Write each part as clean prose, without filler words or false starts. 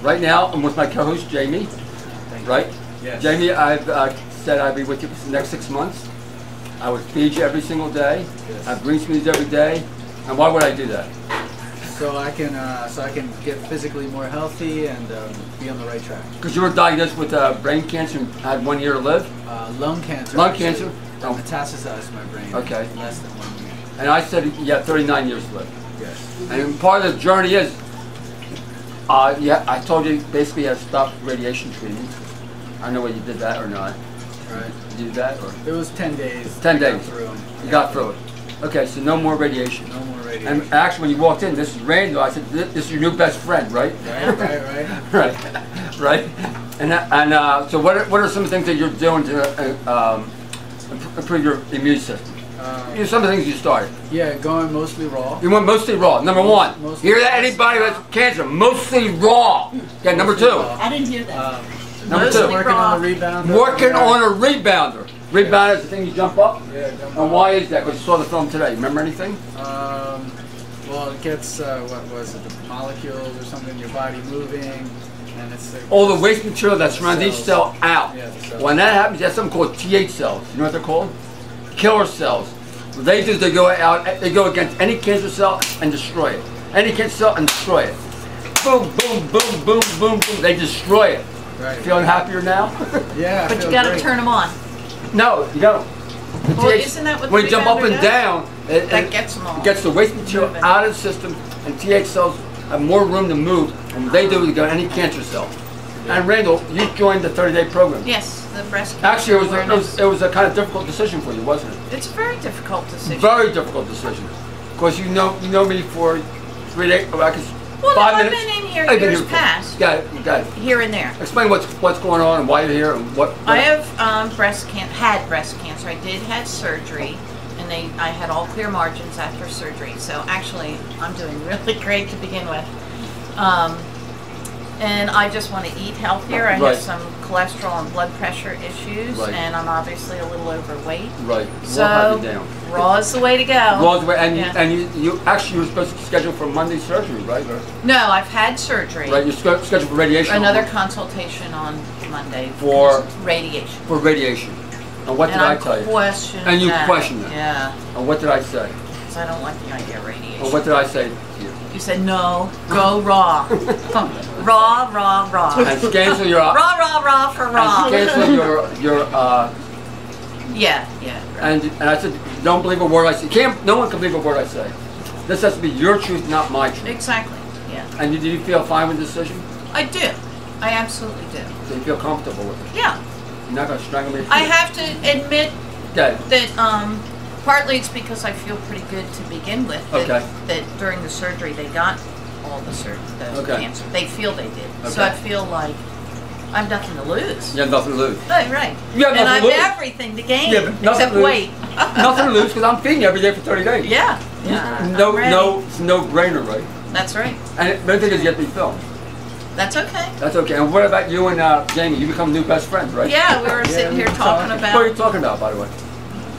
Right now, I'm with my co-host Jamie. Right? Yes. Jamie, I've said I'd be with you for the next 6 months. I would feed you every single day. Yes. I have green smoothies every day. And why would I do that? So I can get physically more healthy and be on the right track. Because you were diagnosed with brain cancer and had 1 year to live. Lung cancer. Lung cancer. Oh. Metastasized to my brain. Okay. Less than 1 year. And I said you have 39 years to live. Yes. And part of the journey is, yeah, I told you basically I stopped radiation treatment. I don't know whether you did that or not. Right. Did you do that or? It was 10 days. 10 days. You got through it. Okay, so no more radiation. No more radiation. And actually, when you walked in, this is Randall. I said, "This is your new best friend, right?" Right. right. And so, what are some of the things that you're doing to improve your immune system? Some of the things you started. Yeah, going mostly raw. You went mostly raw. Number one. Mostly Hear that? Anybody with cancer, mostly raw. Okay, number two. I didn't hear that. Number two. Working on the rebounder. Working on a rebounder. Rebounder is the thing you jump up? Yeah, jump up. And why is that? Because you saw the film today. Remember anything? Well, it gets, what was it, the molecules or something in your body moving, and it's... All the waste material that surrounds each cell out. Yeah, the cells. When that happens, you have something called TH cells. You know what they're called? Killer cells. What they do is they go out, they go against any cancer cell and destroy it. Any cancer cell and destroy it. Boom, boom, boom, boom, boom, boom. They destroy it. Right. Feeling happier now? Yeah, But you got to turn them on. No, you don't. Well, isn't that what when the you jump up rebounder and does? down, That gets them all. It gets the waste material Moving. out of the system, and TH cells have more room to move. And what they do is go to any cancer cell. And Randall, you joined the 30-day program. Yes, the breast cancer Actually, awareness. it was a kind of difficult decision for you, wasn't it? It's a very difficult decision. Very difficult decision. Because you know me for 3 days. Well, 5 no, minutes. I've been in here I've been years here past. Got it. Here and there. Explain what's going on and why you're here and what. I have had breast cancer. I did have surgery, and I had all clear margins after surgery. So actually, I'm doing really great to begin with. And I just want to eat healthier. I Right. have some cholesterol and blood pressure issues, Right. and I'm obviously a little overweight. Right. So We'll have you down. raw is the way to go. Raw is the way, and Yeah. you actually were supposed to schedule for Monday surgery, right? No, I've had surgery. Right. You're scheduled for radiation. Another consultation on Monday For radiation. For radiation. And what did I tell you? And you questioned it. Yeah, And what did I say? because I don't like the idea of radiation. And what did I say to you? You said no, go raw. raw. And cancel your Raw for raw. and cancel your Yeah. and I said, don't believe a word I say. No one can believe a word I say. This has to be your truth, not my truth. Exactly. Yeah. And did you feel fine with the decision? I do. I absolutely do. Do you feel comfortable with it? Yeah. You're not going to strangle me? I have to admit Okay. that partly it's because I feel pretty good to begin with. That, that during the surgery they got all the cancer. They feel they did. So I feel like I have nothing to lose. You have nothing to lose. Right. You have and I nothing to lose. have everything to gain, Yeah, but nothing except to lose. weight. Nothing to lose because I'm feeding you every day for 30 days. Yeah. It's no brainer, right? That's right. And the thing is, you have to be filmed. That's okay. That's okay. And what about you and Jamie? You become new best friends, right? Yeah, we were sitting here talking What are you about talking about, by the way?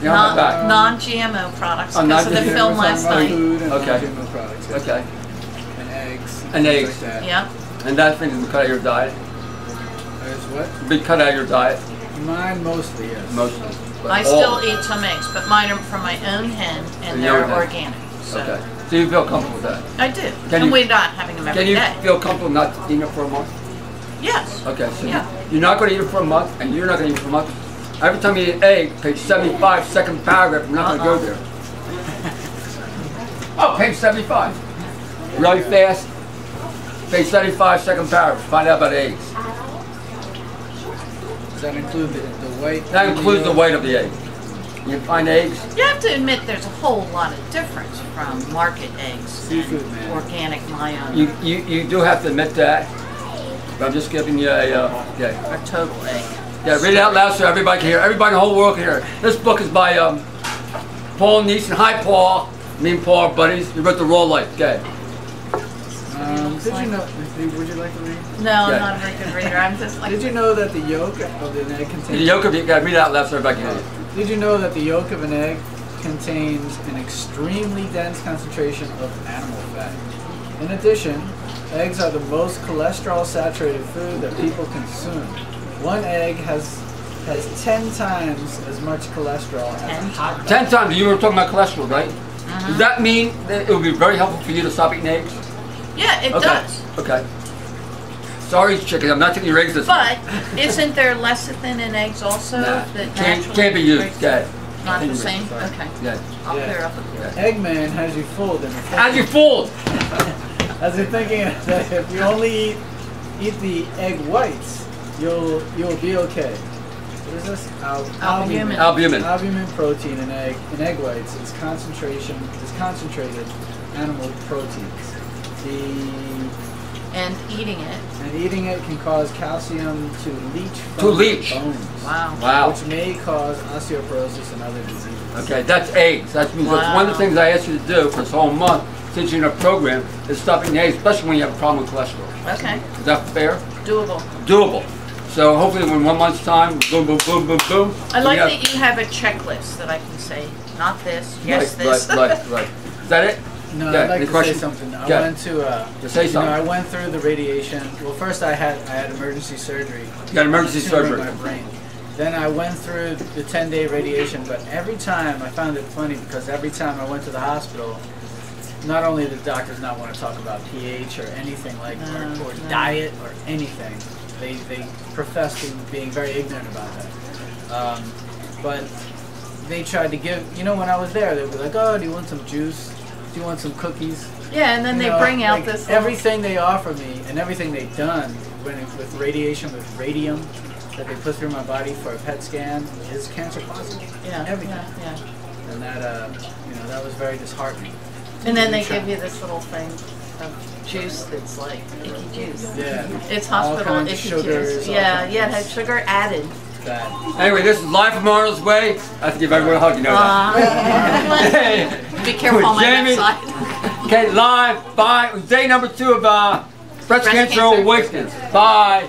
You're on my back. non-GMO products because of the non-GMO. film last night. Food and Okay. non-GMO products. Yeah. Okay. And eggs. And eggs. Like that. Yeah. And that thing is cut out of your diet? There's what? Be cut out of your diet? Mine mostly, yes. Mostly. But I all still of it. eat some eggs, but mine are from my own hen, and And they're your hen. organic. So Okay. So you feel comfortable with that? I do. Can And you- we're not having them every Can you day. feel comfortable not eating it for a month? Yes. Okay, so Yeah. you're not going to eat it for a month, and you're not going to eat it for a month. Every time you eat an egg, page 75, second paragraph, I'm not going to go there. Oh, page 75. Really fast. Page 75, second paragraph. Find out about eggs. Does that include the weight? That includes the weight of the egg. You find eggs. You have to admit there's a whole lot of difference from market eggs Seafood, and man. organic my own. You do have to admit that. But I'm just giving you a total egg. Yeah, read it out loud so everybody can hear. Everybody in the whole world can hear it. This book is by Paul Neeson. Hi, Paul. Me and Paul are buddies. He wrote The Raw Life. Okay. Did you know? Would you like to read? No, I'm not a very good reader. I'm just like. Did you know that the yolk of an egg contains? The yolk of it. Read it out loud so everybody can hear it. Did you know that the yolk of an egg contains an extremely dense concentration of animal fat? In addition, Eggs are the most cholesterol-saturated food that people consume. One egg has 10 times as much cholesterol as a hot dog. 10 times. You were talking about cholesterol, right? Does that mean that it would be very helpful for you to stop eating eggs? Yeah, it does. Okay. Sorry, chicken. I'm not taking your eggs this But isn't there lecithin in eggs also? Nah, That can't be used. Good. Not the same? Okay. Yeah. I'll clear up with that. Eggman has you fooled. Has you fooled? As you're thinking that if you only eat the egg whites, you'll be okay. What is this? Albumin. Albumin protein in egg whites is concentrated animal proteins. And eating it can cause calcium to leach from bones. Wow. Which may cause osteoporosis and other diseases. Okay, that's eggs. That means that's one of the things I asked you to do for this whole month since you're in a program is stop eating eggs, especially when you have a problem with cholesterol. Okay. Is that fair? Doable. Doable. So hopefully in 1 month's time, boom, boom, boom, boom, boom. I like that you have a checklist that I can say, not this, yes, this. Right. Is that it? No, I'd like to say something. I went to, I went through the radiation. Well, first I had emergency surgery. You got emergency surgery. In my brain. Then I went through the 10-day radiation, but every time I found it funny because every time I went to the hospital, not only did doctors not want to talk about pH or anything like or diet or anything, they professed to being very ignorant about that. But they tried to give, when I was there, they were like, oh, do you want some juice? Do you want some cookies? Yeah, and then they bring out this everything they offer me and everything they've done with radiation, with radium that they put through my body for a PET scan is cancer positive. Yeah, everything. Yeah. And that that was very disheartening. And then they give you this little thing of juice that's like icky juice. Yeah. It's hospital icky juice. Yeah, it has sugar added. Anyway, this is live from Arnold's Way. I have to give everyone a hug, you know that. Be careful on my Jamie. left side. Okay, live. Bye. Day number 2 of Breast Cancer Awakens. Bye.